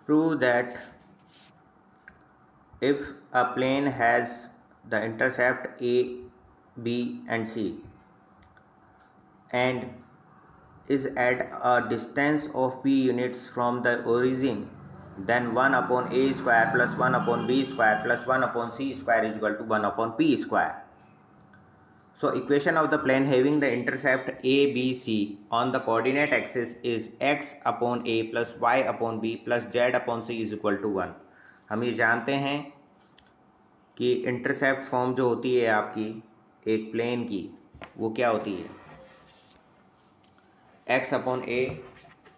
Prove that if a plane has the intercept A, B and C and is at a distance of p units from the origin, then 1 upon a square plus 1 upon b square plus 1 upon c square is equal to 1 upon p square. So equation of the plane having the intercept a, b, c on the coordinate axis is x upon a plus y upon b plus z upon c is equal to 1. हम ये जानते हैं कि intercept form जो होती है आपकी एक प्लेन की, वो क्या होती है, x upon a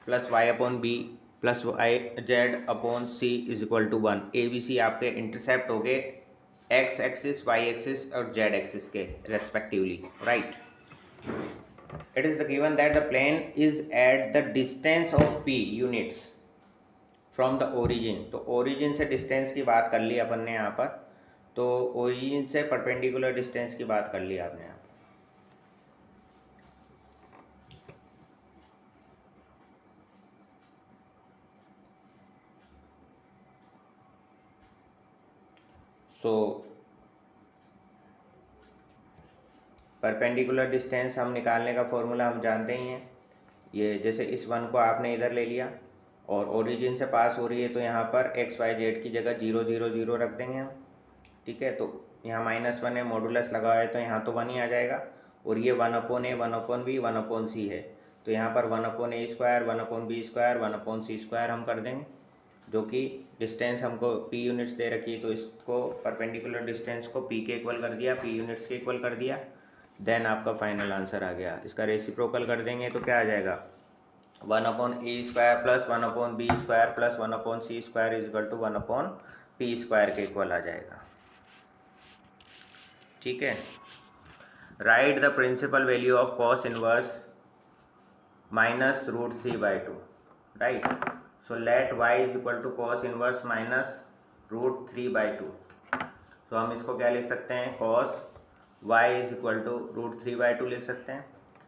plus y upon b plus y z upon c is equal to 1. A b c आपके इंटरसेप्ट हो गए एक्स एक्सिस, वाई एक्सिस और जेड एक्सिस के respectively, right. It is given that the plane is at the distance of p units from the origin. तो origin से distance की बात कर ली अपन ने यहाँ पर, तो ओरिजिन से परपेंडिकुलर डिस्टेंस की बात कर ली आपने यहाँ पर. सो परपेंडिकुलर डिस्टेंस हम निकालने का फॉर्मूला हम जानते ही हैं. ये जैसे इस वन को आपने इधर ले लिया और ओरिजिन से पास हो रही है, तो यहाँ पर एक्स वाई जेड की जगह 0 0 0 रख देंगे हम. ठीक है, तो यहाँ -1 है, मॉडुलस लगा हुआ है तो यहाँ तो 1 ही आ जाएगा. और ये 1 upon A, 1 upon B, 1 upon C है, तो यहाँ पर 1 अपॉन ए square, 1 upon B square, 1 upon सी स्क्वायर हम कर देंगे, जो कि डिस्टेंस हमको पी यूनिट्स दे रखी है, तो इसको परपेंडिकुलर डिस्टेंस को पी के इक्वल कर दिया, पी यूनिट्स के इक्वल कर दिया. देन आपका फाइनल आंसर आ गया. इसका रेसिप्रोकल कर देंगे तो क्या आ जाएगा, 1 upon A square plus 1 upon B square plus 1 upon C square is equal to 1 upon p square के इक्वल आ जाएगा. ठीक है. Right the principal value of cos inverse minus √3/2. Right. So let y is equal to cos inverse minus √3/2. तो हम इसको क्या लिख सकते हैं, cos y is equal to √3/2 लिख सकते हैं.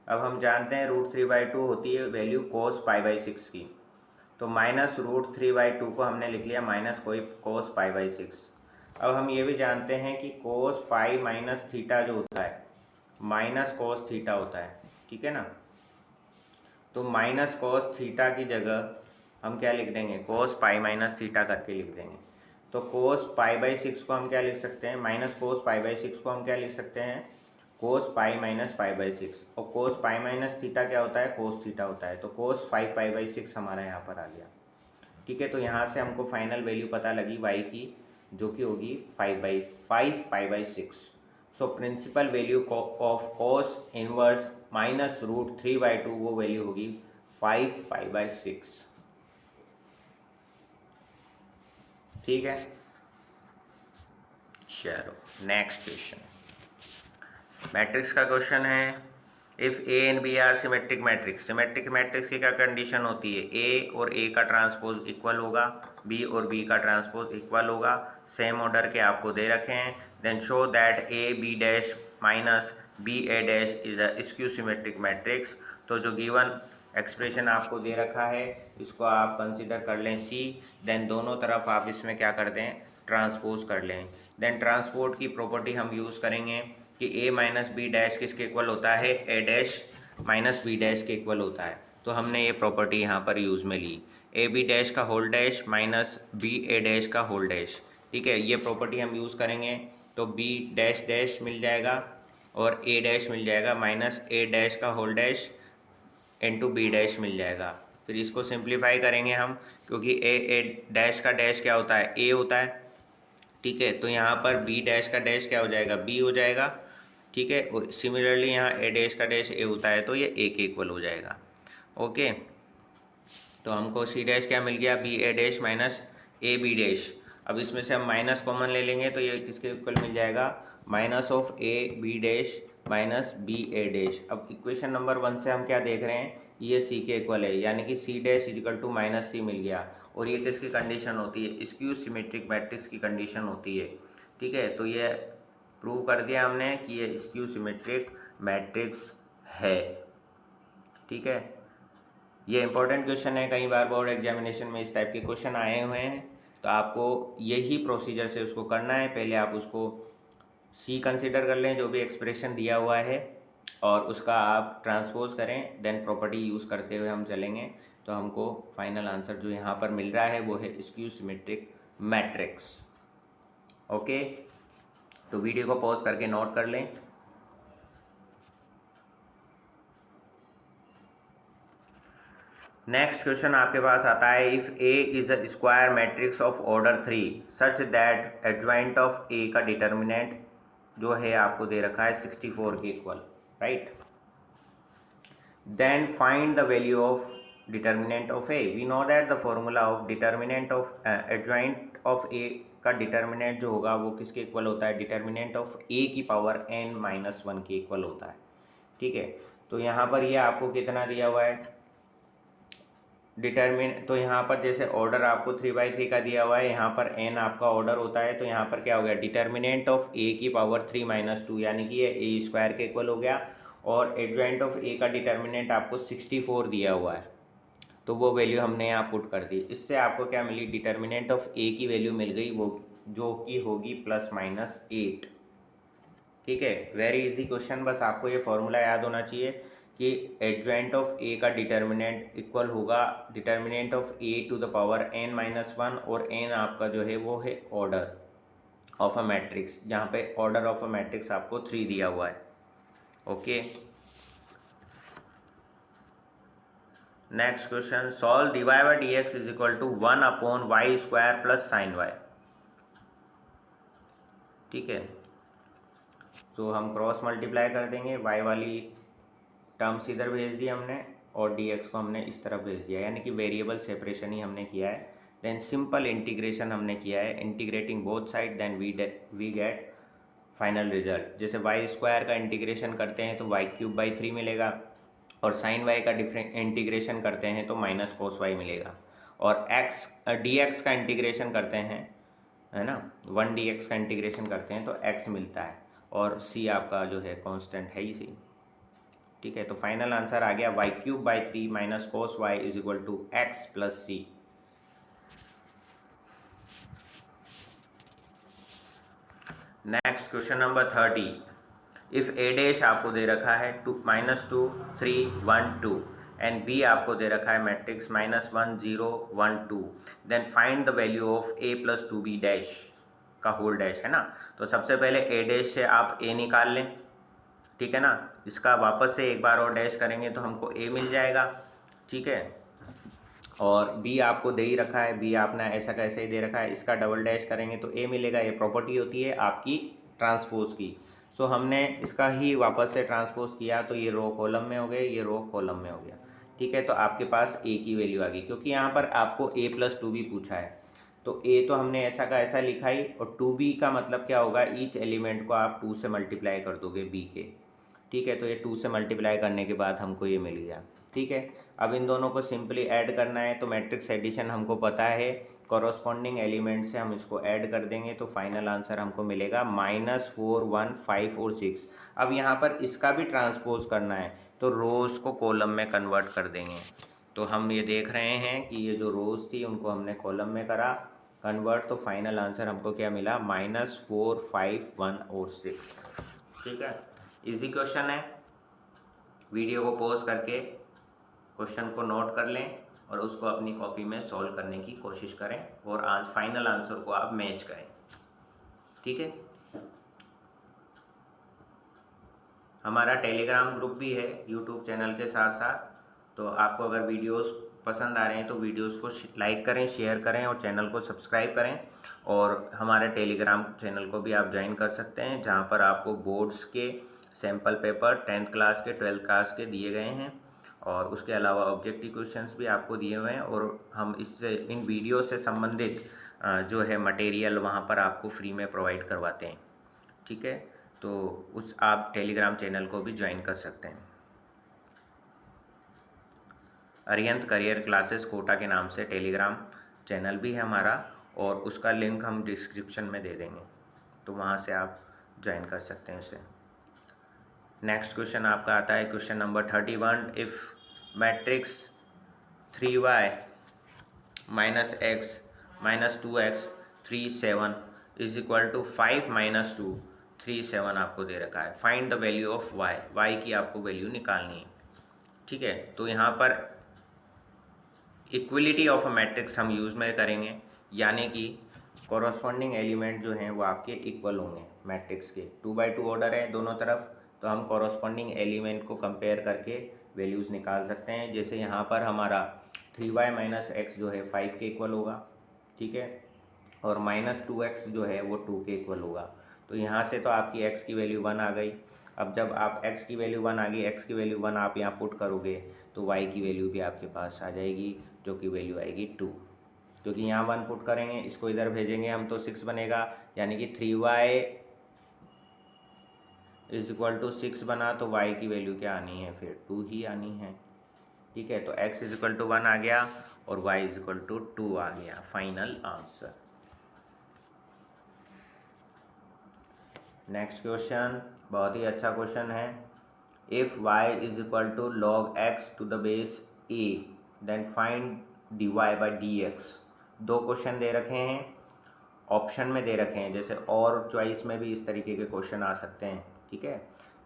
अब हम जानते हैं √3/2 होती है वैल्यू cos π/6 की, तो माइनस √3/2 को हमने लिख लिया माइनस कोई cos π/6. अब हम ये भी जानते हैं कि cos π माइनस थीटा जो होता है माइनस cos थीटा होता है. ठीक है ना, तो माइनस cos थीटा की जगह हम क्या लिख देंगे, cos π माइनस थीटा करके लिख देंगे. तो cos π/6 को हम क्या लिख सकते हैं, माइनस cos π/6 को हम क्या लिख सकते हैं, cos π माइनस π/6. और cos π माइनस थीटा क्या होता है, cos थीटा होता है, तो cos 5 π/6 हमारा यहाँ पर आ गया. ठीक है, तो यहाँ से हमको फाइनल वैल्यू पता लगी y की, जो कि होगी 5 π/6. So principal value of cos inverse minus √3/2 वो वैल्यू होगी 5 π/6. ठीक है, चलो नेक्स्ट क्वेश्चन. मैट्रिक्स का क्वेश्चन है. If A and B are symmetric matrix. Symmetric matrix की क्या कंडीशन होती है, ए और ए का ट्रांसपोज इक्वल होगा, बी और बी का ट्रांसपोज इक्वल होगा, सेम ऑर्डर के आपको दे रखे हैं. Then show that A B dash minus B a dash is a skew symmetric matrix. तो जो गिवन एक्सप्रेशन आपको दे रखा है इसको आप कंसीडर कर लें सी. देन दोनों तरफ आप इसमें क्या कर दें, ट्रांसपोज कर लें. देन ट्रांसपोर्ट की प्रॉपर्टी हम यूज़ करेंगे कि a माइनस बी डैश किसके इक्वल होता है, a dash minus b dash के इक्वल होता है. तो हमने ये प्रॉपर्टी यहाँ पर यूज़ में ली, ए बी डैश का whole dash minus B a dash का होल डैश. ठीक है, ये प्रॉपर्टी हम यूज़ करेंगे तो बी डैश डैश मिल जाएगा और ए डैश मिल जाएगा माइनस ए डैश का whole dash into B dash मिल जाएगा. फिर इसको सिंप्लीफाई करेंगे हम, क्योंकि ए डैश का डैश क्या होता है, ए होता है. ठीक है, तो यहाँ पर बी डैश का डैश क्या हो जाएगा, बी हो जाएगा. ठीक है, और सिमिलरली यहाँ ए डैश का डैश ए होता है तो ये ए के इक्वल हो जाएगा. ओके, तो हमको सी डैश क्या मिल गया, b a dash minus a B dash. अब इसमें से हम माइनस कॉमन ले लेंगे तो ये किसके इक्वल मिल जाएगा, minus of a B dash minus B a dash. अब इक्वेशन नंबर 1 से हम क्या देख रहे हैं, ये सी के इक्वल है, यानी कि C dash equal to minus C मिल गया. और ये किसकी कंडीशन होती है, स्क्यू सिमेट्रिक मैट्रिक्स की कंडीशन होती है. ठीक है, तो ये प्रूव कर दिया हमने कि ये स्क्यू सिमेट्रिक मैट्रिक्स है. ठीक है, ये इंपॉर्टेंट क्वेश्चन है, कई बार बोर्ड एग्जामिनेशन में इस टाइप के क्वेश्चन आए हुए हैं, तो आपको यही प्रोसीजर से उसको करना है। पहले आप उसको सी कंसिडर कर लें जो भी एक्सप्रेशन दिया हुआ है, और उसका आप ट्रांसपोज करें, देन प्रॉपर्टी यूज़ करते हुए हम चलेंगे, तो हमको फाइनल आंसर जो यहाँ पर मिल रहा है वो है स्क्यू सिमेट्रिक मैट्रिक्स। ओके, तो वीडियो को पॉज करके नोट कर लें। नेक्स्ट क्वेश्चन आपके पास आता है, if A is a square matrix of order 3 such that adjoint of ए का डिटर्मिनेंट जो है आपको दे रखा है 64 के equal, right. Then find the value of determinant of A. We know that the formula of determinant of adjoint of ए का determinant जो होगा वो किसके इक्वल होता है, डिटर्मिनेंट ऑफ ए की पावर n-1 के इक्वल होता है, ठीक है। तो यहाँ पर ये आपको कितना दिया हुआ है डिटर्मिन, तो यहाँ पर जैसे ऑर्डर आपको 3/3 का दिया हुआ है, यहाँ पर n आपका ऑर्डर होता है, तो यहाँ पर क्या हो गया, डिटर्मिनेंट ऑफ a की पावर 3 - 2 यानी कि ये a स्क्वायर के इक्वल हो गया, और एडजॉइंट ऑफ a का डिटर्मिनेंट आपको 64 दिया हुआ है, तो वो वैल्यू हमने यहाँ पुट कर दी। इससे आपको क्या मिली, डिटर्मिनेंट ऑफ a की वैल्यू मिल गई, वो जो कि होगी +-8, ठीक है। वेरी इजी क्वेश्चन, बस आपको ये फॉर्मूला याद होना चाहिए कि एडजॉइंट ऑफ ए का डिटर्मिनेंट इक्वल होगा determinant of a to the power n-1, और n आपका जो है वो है ऑर्डर ऑफ अ मैट्रिक्स, जहाँ पे ऑर्डर ऑफ अ मैट्रिक्स आपको 3 दिया हुआ है। Okay, next question, solve dy/dx is equal to 1/y² + sin y, ठीक है। तो हम क्रॉस मल्टीप्लाई कर देंगे, y वाली टर्म्स इधर भेज दिया हमने, और dx को हमने इस तरफ भेज दिया, यानी कि वेरिएबल सेपरेशन ही हमने किया है। देन सिंपल इंटीग्रेशन हमने किया है, integrating both side, then we get final result. जैसे y² का इंटीग्रेशन करते हैं तो y³/3 मिलेगा, और sin y का इंटीग्रेशन करते हैं तो -cos y मिलेगा, और dx का इंटीग्रेशन करते हैं, है ना, 1 dx का इंटीग्रेशन करते हैं तो x मिलता है, और c आपका जो है कांस्टेंट है ही सी, ठीक है। तो फाइनल आंसर आ गया y³/3 - cos y = x + c। Next question number 30, if a dash आपको दे रखा है -2 3 1 2 एंड b आपको दे रखा है matrix -1 0 1 2, then find the value of a + 2b dash का होल डैश, है ना। तो सबसे पहले a डैश से आप a निकाल लें, ठीक है ना। इसका वापस से एक बार और डैश करेंगे तो हमको a मिल जाएगा, ठीक है। और b आपको दे ही रखा है, b आपने ऐसा कैसे ही दे रखा है, इसका डबल डैश करेंगे तो a मिलेगा। ये प्रॉपर्टी होती है आपकी ट्रांसपोज की। सो हमने इसका ही वापस से ट्रांसपोज किया, तो ये रो कॉलम में हो गए, ये रो कॉलम में हो गया, ठीक है। तो आपके पास a की वैल्यू आ गई, क्योंकि यहाँ पर आपको a + 2b पूछा है, तो a तो हमने ऐसा का ऐसा लिखा ही, और 2b का मतलब क्या होगा, ईच एलिमेंट को आप 2 से मल्टीप्लाई कर दोगे b के, ठीक है। तो ये 2 से मल्टीप्लाई करने के बाद हमको ये मिल गया, ठीक है। अब इन दोनों को सिंपली ऐड करना है, तो मैट्रिक्स एडिशन हमको पता है, कॉरस्पॉन्डिंग एलिमेंट से हम इसको ऐड कर देंगे, तो फाइनल आंसर हमको मिलेगा -4 1 5 और 6। अब यहाँ पर इसका भी ट्रांसपोज करना है, तो रोज़ को कॉलम में कन्वर्ट कर देंगे। तो हम ये देख रहे हैं कि ये जो रोज़ थी उनको हमने कॉलम में करा कन्वर्ट, तो फाइनल आंसर हमको क्या मिला, -4 5 1 और 6, ठीक है। इजी क्वेश्चन है, वीडियो को पॉज करके क्वेश्चन को नोट कर लें और उसको अपनी कॉपी में सॉल्व करने की कोशिश करें, और आज फाइनल आंसर को आप मैच करें, ठीक है। हमारा टेलीग्राम ग्रुप भी है यूट्यूब चैनल के साथ साथ, तो आपको अगर वीडियोस पसंद आ रहे हैं तो वीडियोस को लाइक करें, शेयर करें, और चैनल को सब्सक्राइब करें। और हमारे टेलीग्राम चैनल को भी आप ज्वाइन कर सकते हैं, जहां पर आपको बोर्ड्स के सैम्पल पेपर 10th क्लास के 12th क्लास के दिए गए हैं, और उसके अलावा ऑब्जेक्टिव क्वेश्चंस भी आपको दिए हुए हैं, और हम इससे इन वीडियो से संबंधित जो है मटेरियल वहाँ पर आपको फ्री में प्रोवाइड करवाते हैं, ठीक है। तो उस आप टेलीग्राम चैनल को भी ज्वाइन कर सकते हैं। अरिहंत करियर क्लासेस कोटा के नाम से टेलीग्राम चैनल भी है हमारा, और उसका लिंक हम डिस्क्रिप्शन में दे देंगे, तो वहाँ से आप ज्वाइन कर सकते हैं उसे। नेक्स्ट क्वेश्चन आपका आता है question number 31, if matrix 3y minus x minus 2x 3 7 is equal to 5 minus 2 3 7 आपको दे रखा है। Find the value of y की आपको वैल्यू निकालनी है। ठीक है, तो यहाँ पर इक्वलिटी ऑफ अ मैट्रिक्स हम यूज़ में करेंगे, यानी कि कॉरस्पॉन्डिंग एलिमेंट जो हैं वो आपके इक्वल होंगे मैट्रिक्स के। 2x2 ऑर्डर है दोनों तरफ, तो हम कॉरस्पॉन्डिंग एलिमेंट को कंपेयर करके वैल्यूज़ निकाल सकते हैं। जैसे यहाँ पर हमारा 3y माइनस एक्स जो है 5 के इक्वल होगा, ठीक है, और माइनस 2x जो है वो 2 के इक्वल होगा। तो यहाँ से तो आपकी x की वैल्यू 1 आ गई। अब जब आप x की वैल्यू 1 आ गई, x की वैल्यू 1 आप यहाँ पुट करोगे तो y की वैल्यू भी आपके पास आ जाएगी, जो कि वैल्यू आएगी 2। क्योंकि यहाँ 1 पुट करेंगे, इसको इधर भेजेंगे हम तो 6 बनेगा, यानी कि 3y इज इक्वल टू 6 बना, तो y की वैल्यू क्या आनी है फिर 2 ही आनी है। ठीक है, तो x इज इक्वल टू 1 आ गया और y इज इक्वल टू 2 आ गया। Final answer. नेक्स्ट क्वेश्चन बहुत ही अच्छा क्वेश्चन है। If y is equal to log x to the base a then find dy by dx। दो क्वेश्चन दे रखे हैं, ऑप्शन में दे रखे हैं, जैसे और चॉइस में भी इस तरीके के क्वेश्चन आ सकते हैं। ठीक है,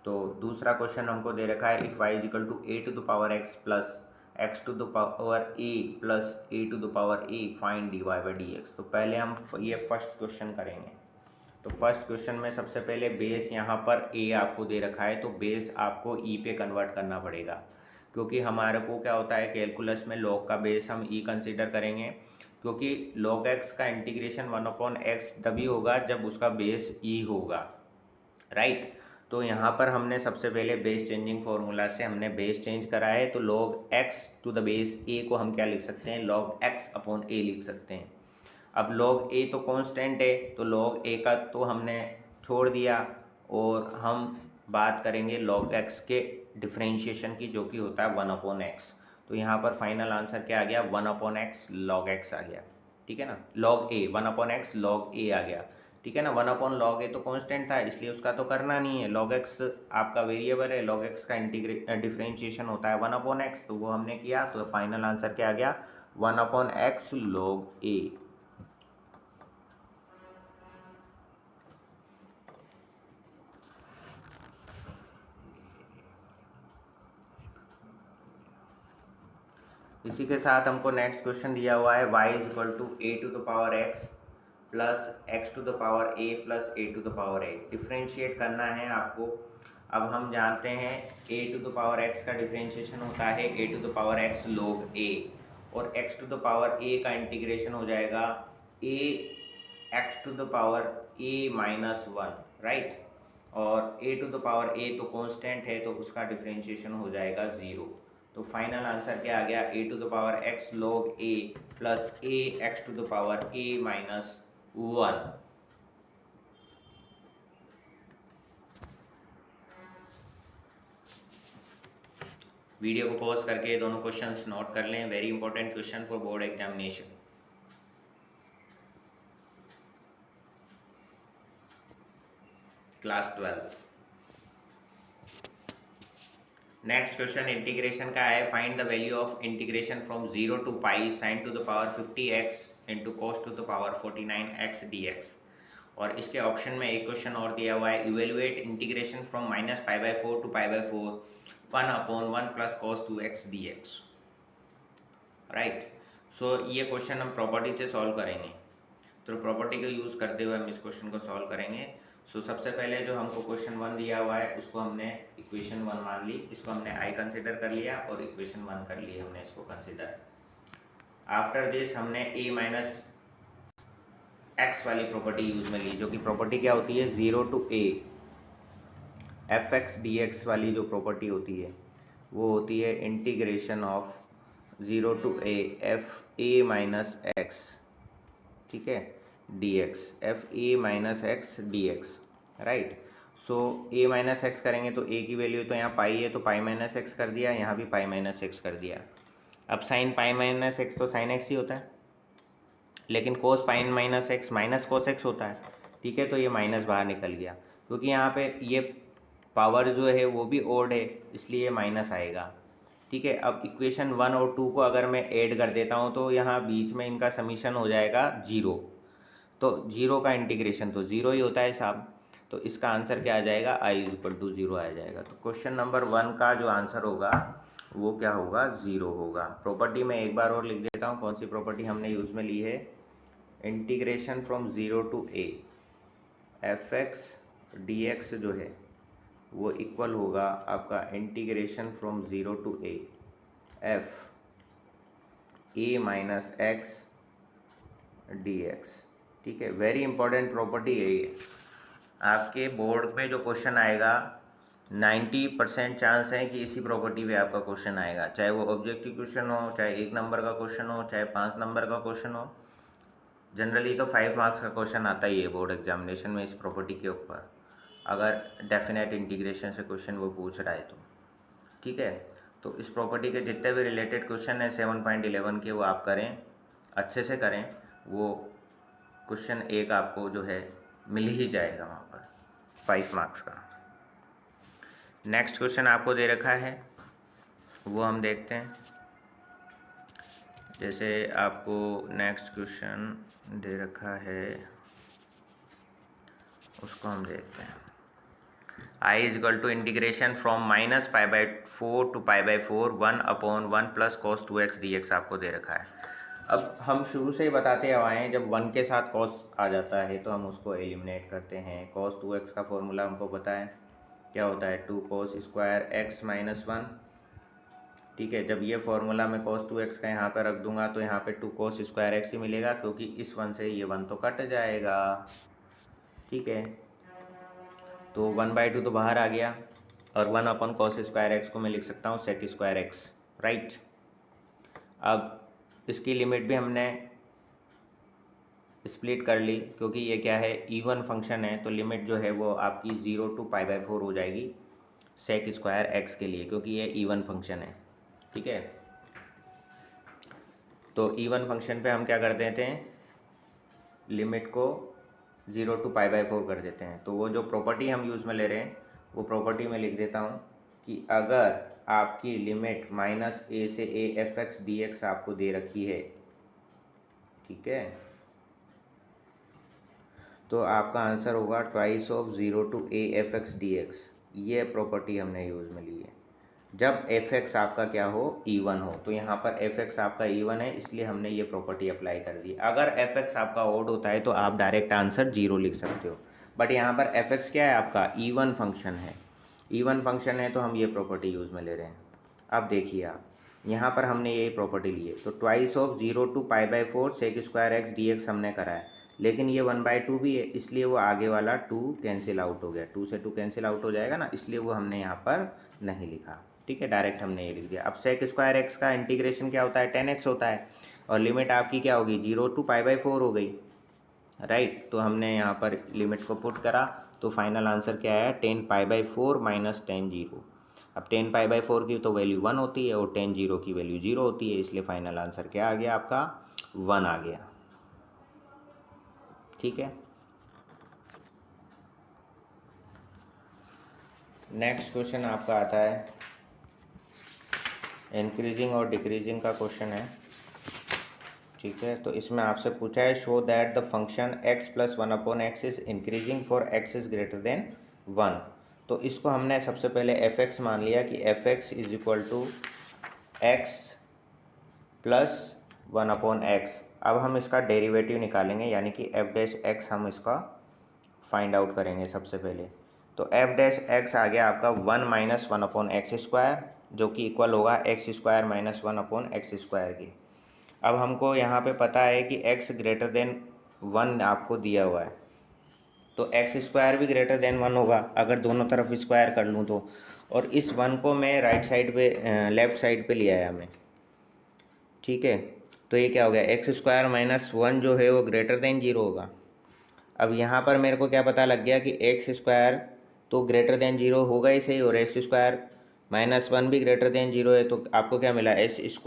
तो दूसरा क्वेश्चन हमको दे रखा है, if y is equal to a to the power x plus x to the power a plus a to the power a find dy by dx। तो पहले हम ये फर्स्ट क्वेश्चन करेंगे। तो फर्स्ट क्वेश्चन में सबसे पहले बेस यहाँ पर a आपको दे रखा है, तो बेस आपको e पे कन्वर्ट करना पड़ेगा, क्योंकि हमारे को क्या होता है कैलकुलस में log का बेस हम e कंसीडर करेंगे, क्योंकि log x का इंटीग्रेशन 1/x तभी होगा जब उसका बेस e होगा, राइट। तो यहाँ पर हमने सबसे पहले बेस चेंजिंग फार्मूला से हमने बेस चेंज करा है, तो log x to the base a को हम क्या लिख सकते हैं, log x अपॉन a लिख सकते हैं। अब log a तो कांस्टेंट है, तो log a का तो हमने छोड़ दिया और हम बात करेंगे log x के डिफ्रेंशिएशन की, जो कि होता है 1/x। तो यहाँ पर फाइनल आंसर क्या आ गया, 1/x log x आ गया। ठीक है ना, log a 1/x log a आ गया। ठीक है ना, 1/log a तो कांस्टेंट था, इसलिए उसका तो करना नहीं है। log x आपका वेरिएबल है, log x का डिफ्रेंशिएशन होता है 1/x, तो वो हमने किया। तो फाइनल आंसर क्या आ गया, 1/x log a। इसी के साथ हमको नेक्स्ट क्वेश्चन दिया हुआ है, y is equal to a to the power x plus x to the power a plus a to the power a। Differentiate करना है आपको। अब हम जानते हैं a to the power x का डिफ्रेंशिएशन होता है a to the power x log a, और x to the power a का इंटीग्रेशन हो जाएगा a x to the power a minus 1, right. और a to the power a तो constant है, तो उसका डिफ्रेंशिएशन हो जाएगा 0। तो फाइनल आंसर क्या आ गया, a to the power x log a plus a x to the power a minus 1। Video को पॉज करके दोनों क्वेश्चंस नोट कर लें, very important question for board examination. Class 12। Next question integration का है, find the value of integration from 0 to pi sine to the power 50x into cos to the power 49x dx। और इसके option में एक question और दिया हुआ है, evaluate integration from -π/4 to π/4 1/1 plus cos 2x dx, right. So ये question हम प्रॉपर्टी से सॉल्व करेंगे, तो प्रॉपर्टी को यूज़ करते हुए हम इस क्वेश्चन को सॉल्व करेंगे। सो सबसे पहले जो हमको क्वेश्चन 1 दिया हुआ है उसको हमने इक्वेशन 1 मान ली, इसको हमने आई कंसिडर कर लिया और इक्वेशन 1 कर ली हमने इसको कंसिडर। आफ्टर दिस हमने a माइनस एक्स वाली प्रॉपर्टी यूज में ली, जो कि प्रॉपर्टी क्या होती है, 0 टू a fx dx वाली जो प्रॉपर्टी होती है वो होती है integration of 0 to a f a minus x, ठीक है, dx f a minus x dx, right. So a minus x करेंगे तो a की वैल्यू तो यहाँ पाई है, तो पाई माइनस एक्स कर दिया, यहाँ भी पाई माइनस एक्स कर दिया। अब साइन पाई माइनस एक्स तो साइन एक्स ही होता है, लेकिन cos pi minus x minus cos X होता है, ठीक है। तो ये माइनस बाहर निकल गया, क्योंकि यहाँ पे ये पावर जो है वो भी ओड है, इसलिए माइनस आएगा, ठीक है। अब इक्वेशन 1 और 2 को अगर मैं ऐड कर देता हूँ तो यहाँ बीच में इनका समीशन हो जाएगा 0। तो 0 का इंटीग्रेशन तो 0 ही होता है साहब। तो इसका आंसर क्या आ जाएगा, i=0 आ जाएगा। तो क्वेश्चन नंबर 1 का जो आंसर होगा वो क्या होगा, 0 होगा। प्रॉपर्टी में एक बार और लिख देता हूँ, कौन सी प्रॉपर्टी हमने यूज़ में ली है, integration from 0 to a fx dx जो है वो इक्वल होगा आपका integration from 0 to a f a minus x dx। ठीक है, वेरी इंपॉर्टेंट प्रॉपर्टी है ये। आपके बोर्ड में जो क्वेश्चन आएगा 90% चांस है कि इसी प्रॉपर्टी पे आपका क्वेश्चन आएगा, चाहे वो ऑब्जेक्टिव क्वेश्चन हो, चाहे 1 नंबर का क्वेश्चन हो, चाहे 5 नंबर का क्वेश्चन हो। जनरली तो 5 मार्क्स का क्वेश्चन आता ही है बोर्ड एग्जामिनेशन में इस प्रॉपर्टी के ऊपर, अगर डेफिनेट इंटीग्रेशन से क्वेश्चन वो पूछ रहा है तो। ठीक है, तो इस प्रॉपर्टी के जितने भी रिलेटेड क्वेश्चन हैं 7.11 के वो आप करें, अच्छे से करें, वो क्वेश्चन एक आपको जो है मिल ही जाएगा वहाँ पर 5 मार्क्स का। नेक्स्ट क्वेश्चन आपको दे रखा है वो हम देखते हैं। जैसे आपको नेक्स्ट क्वेश्चन दे रखा है उसको हम देखते हैं। i= integration from -π/4 to π/4 1/1 + cos 2x dx आपको दे रखा है। अब हम शुरू से ही बताते आए हैं, जब 1 के साथ cos आ जाता है तो हम उसको एलिमिनेट करते हैं। cos 2x का फॉर्मूला हमको पता है क्या होता है, 2 cos स्क्वायर x - 1। ठीक है, जब ये फॉर्मूला मैं cos 2x का यहाँ पर रख दूंगा तो यहाँ पे 2 cos स्क्वायर x ही मिलेगा, क्योंकि इस 1 से ये 1 तो कट जाएगा। ठीक है, तो 1/2 तो बाहर आ गया, और 1/cos स्क्वायर x को मैं लिख सकता हूँ sec स्क्वायर x, राइट। अब इसकी लिमिट भी हमने स्प्लिट कर ली, क्योंकि ये क्या है, इवन फंक्शन है, तो लिमिट जो है वो आपकी 0 टू π/4 हो जाएगी sec स्क्वायर x के लिए, क्योंकि ये इवन फंक्शन है। ठीक है, तो इवन फंक्शन पे हम क्या कर देते हैं, लिमिट को 0 टू π/4 कर देते हैं। तो वो जो प्रॉपर्टी हम यूज़ में ले रहे हैं वो प्रॉपर्टी में लिख देता हूँ कि अगर आपकी लिमिट -a से a fx dx आपको दे रखी है, ठीक है, तो आपका आंसर होगा 2 of 0 to a fx dx। ये प्रॉपर्टी हमने यूज़ में ली है जब fx आपका क्या हो, इवन हो। तो यहाँ पर fx आपका इवन है, इसलिए हमने ये प्रॉपर्टी अप्लाई कर दी। अगर fx आपका ऑड होता है तो आप डायरेक्ट आंसर 0 लिख सकते हो, बट यहाँ पर fx क्या है, आपका इवन फंक्शन है। इवन फंक्शन है तो हम ये प्रॉपर्टी यूज़ में ले रहे हैं। अब देखिए आप, यहाँ पर हमने ये प्रॉपर्टी ली है, तो 2 of 0 to π/4 sec square x dx हमने करा है, लेकिन ये 1/2 भी है, इसलिए वो आगे वाला 2 कैंसिल आउट हो गया, 2 से 2 कैंसिल आउट हो जाएगा ना, इसलिए वो हमने यहाँ पर नहीं लिखा। ठीक है, डायरेक्ट हमने ये लिख दिया। अब sec स्क्वायर x का इंटीग्रेशन क्या होता है, 10x होता है, और लिमिट आपकी क्या होगी, 0 टू π/4 हो गई, राइट। तो हमने यहाँ पर लिमिट को पुट करा, तो फाइनल आंसर क्या आया, 10 π/4 - 10 0। अब 10 π/4 की तो वैल्यू 1 होती है और 10 0 की वैल्यू 0 होती है, इसलिए फाइनल आंसर क्या आ गया आपका, 1 आ गया। ठीक है, नेक्स्ट क्वेश्चन आपका आता है इंक्रीजिंग और डिक्रीजिंग का क्वेश्चन है। ठीक है, तो इसमें आपसे पूछा है show that the function x + 1/x is increasing for x is greater than 1। तो इसको हमने सबसे पहले fx मान लिया कि fx is equal to x + 1/x। अब हम इसका डेरिवेटिव निकालेंगे, यानी कि f' हम इसका फाइंड आउट करेंगे सबसे पहले। तो f' आ गया आपका 1 - 1/x², जो कि इक्वल होगा x² - 1/x² के। अब हमको यहाँ पे पता है कि x ग्रेटर देन 1 आपको दिया हुआ है, तो x² भी ग्रेटर देन 1 होगा अगर दोनों तरफ स्क्वायर कर लूँ तो। और इस 1 को मैं राइट साइड पे, लेफ़्ट साइड पे ले आया मैं। ठीक है, तो ये क्या हो गया, x² - 1 जो है वो ग्रेटर देन 0 होगा। अब यहाँ पर मेरे को क्या पता लग गया कि x² तो ग्रेटर देन 0 होगा ही सही, और x² - 1 भी ग्रेटर देन 0 है, तो आपको क्या मिला, s² -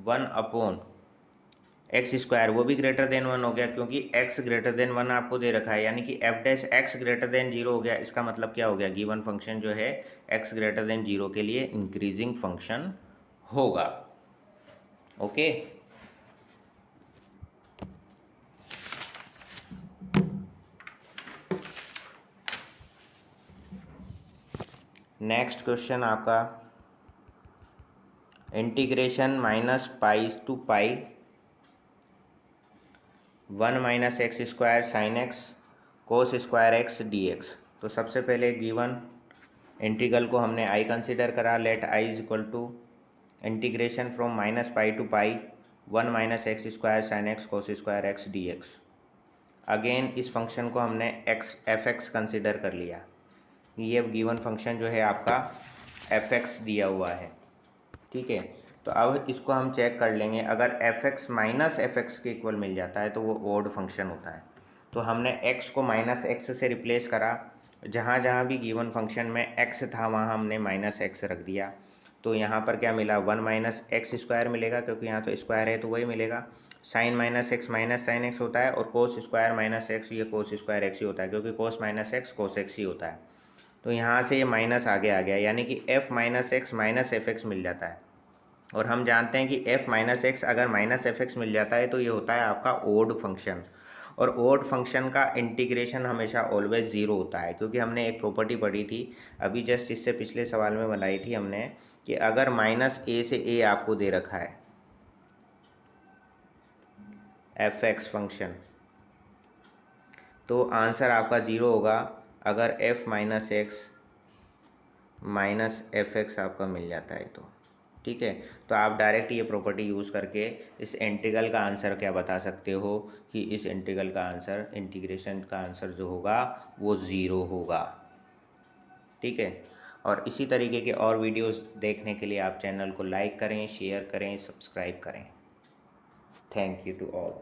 1/x² एक्स स्क्वायर वो भी ग्रेटर देन 1 हो गया, क्योंकि एक्स ग्रेटर देन 1 आपको दे रखा है, यानी कि F dash x greater than 0 हो गया। इसका मतलब क्या हो गया, गिवन फंक्शन जो है एक्स ग्रेटर देन 0 के लिए इंक्रीजिंग फंक्शन होगा। ओके, नेक्स्ट क्वेश्चन आपका integration minus pi to pi 1 minus x square sine x cos square x d x. तो सबसे पहले गिवन इंटीग्रल को हमने आई कंसिडर करा। Let I is equal to integration from minus pi to pi 1 minus x square sine x cos square x d x. Again इस function को हमने x F x consider कर लिया। ये given function जो है आपका एफ एक्स दिया हुआ है, ठीक है। तो अब इसको हम चेक कर लेंगे, अगर F x minus f x के इक्वल मिल जाता है तो वो ओड फंक्शन होता है। तो हमने एक्स को माइनस एक्स से रिप्लेस करा, जहाँ जहाँ भी गिवन फंक्शन में एक्स था वहाँ हमने माइनस एक्स रख दिया। तो यहाँ पर क्या मिला, 1 माइनस एक्स स्क्वायर मिलेगा, क्योंकि यहाँ तो स्क्वायर है तो वही मिलेगा। Sine minus x minus sine x होता है, और कोस स्क्वायर माइनस एक्स ये कोस स्क्वायर एक्स ही होता है, क्योंकि cos minus x cos x ही होता है। तो यहाँ से ये माइनस आगे आ गया, यानी कि f minus x minus f x मिल जाता है। और हम जानते हैं कि एफ माइनस एक्स अगर माइनस एफ एक्स मिल जाता है तो ये होता है आपका ओड फंक्शन। और ओड फंक्शन का इंटीग्रेशन हमेशा ऑलवेज ज़ीरो होता है, क्योंकि हमने एक प्रॉपर्टी पढ़ी थी अभी जस्ट इससे पिछले सवाल में बनाई थी हमने, कि अगर माइनस ए से ए आपको दे रखा है एफ एक्स फंक्शन, तो आंसर आपका ज़ीरो होगा अगर F minus x minus f x आपका मिल जाता है तो, ठीक है। तो आप डायरेक्ट ये प्रॉपर्टी यूज़ करके इस इंटीग्रल का आंसर क्या बता सकते हो कि इस इंटीग्रल का आंसर, इंटीग्रेशन का आंसर जो होगा वो ज़ीरो होगा, ठीक है। और इसी तरीके के और वीडियोस देखने के लिए आप चैनल को लाइक करें, शेयर करें, सब्सक्राइब करें। Thank you to all.